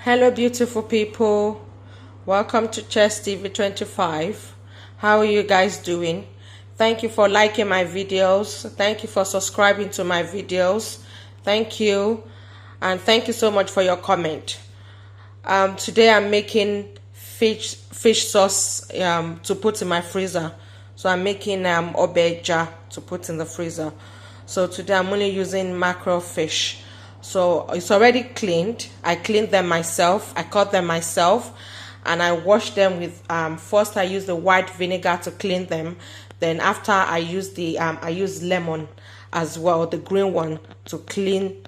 Hello beautiful people, welcome to Chess TV 25. How are you guys doing? Thank you for liking my videos, thank you for subscribing to my videos, thank you, and thank you so much for your comment. Today I'm making fish sauce to put in my freezer. So I'm making Obe Eja to put in the freezer. So today I'm only using mackerel fish. So it's already cleaned. I cleaned them myself. I cut them myself, and I washed them with first I used the white vinegar to clean them. Then after I used the I used lemon as well, the green one, to clean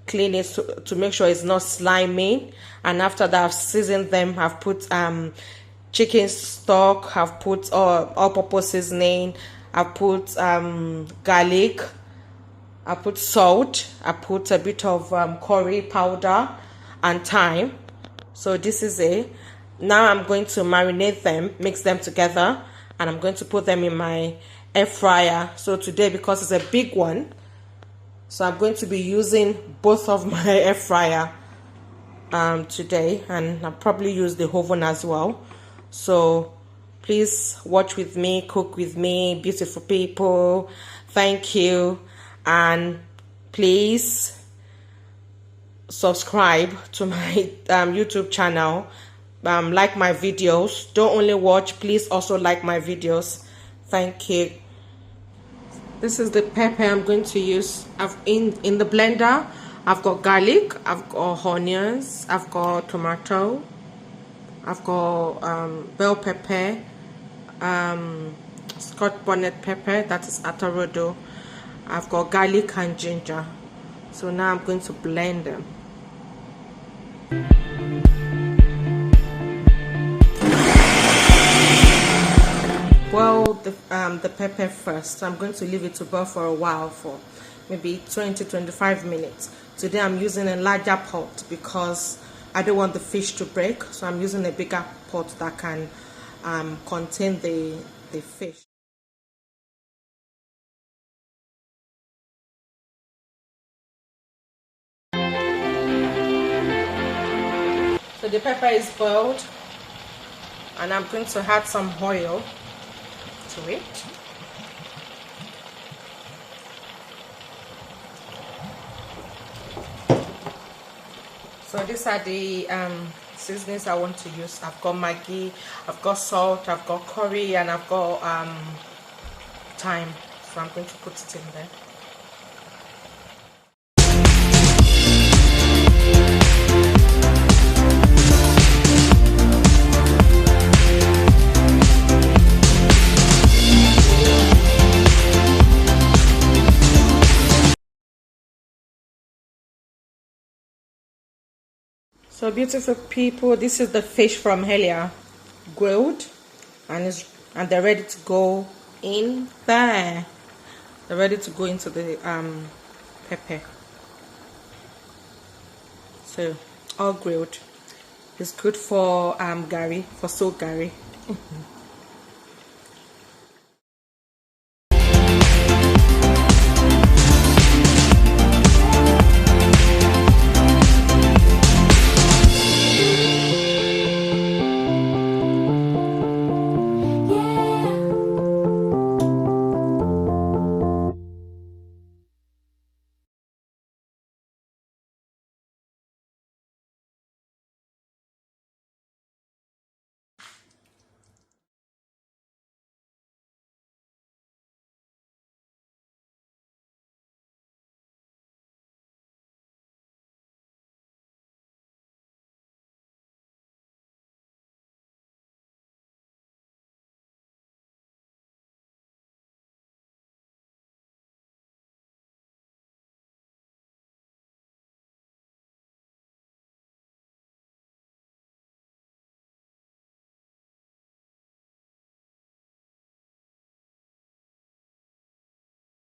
it to make sure it's not slimy. And after that, I've seasoned them. I've put chicken stock. I've put all-purpose seasoning. I've put garlic. I put salt, I put a bit of curry powder and thyme. So this is it. Now I'm going to marinate them, mix them together, and I'm going to put them in my air fryer. So today, because it's a big one, so I'm going to be using both of my air fryer today, and I'll probably use the oven as well. So please watch with me, cook with me, beautiful people. Thank you. And please subscribe to my YouTube channel, like my videos. Don't only watch, please also like my videos. Thank you. This is the pepper I'm going to use. In the blender I've got garlic, I've got onions, I've got tomato, I've got bell pepper, Scotch bonnet pepper, that is atorodo. I've got garlic and ginger. So now I'm going to blend them. Boil the pepper first. So I'm going to leave it to boil for a while, for maybe 20-25 minutes. Today I'm using a larger pot because I don't want the fish to break. So I'm using a bigger pot that can contain the fish. So the pepper is boiled, and I'm going to add some oil to it. So these are the seasonings I want to use. I've got Maggi, I've got salt, I've got curry, and I've got thyme. So I'm going to put it in there. So beautiful people, this is the fish from earlier, grilled, and they're ready to go in there. They're ready to go into the pepper. So all grilled. It's good for gari, for soak gari.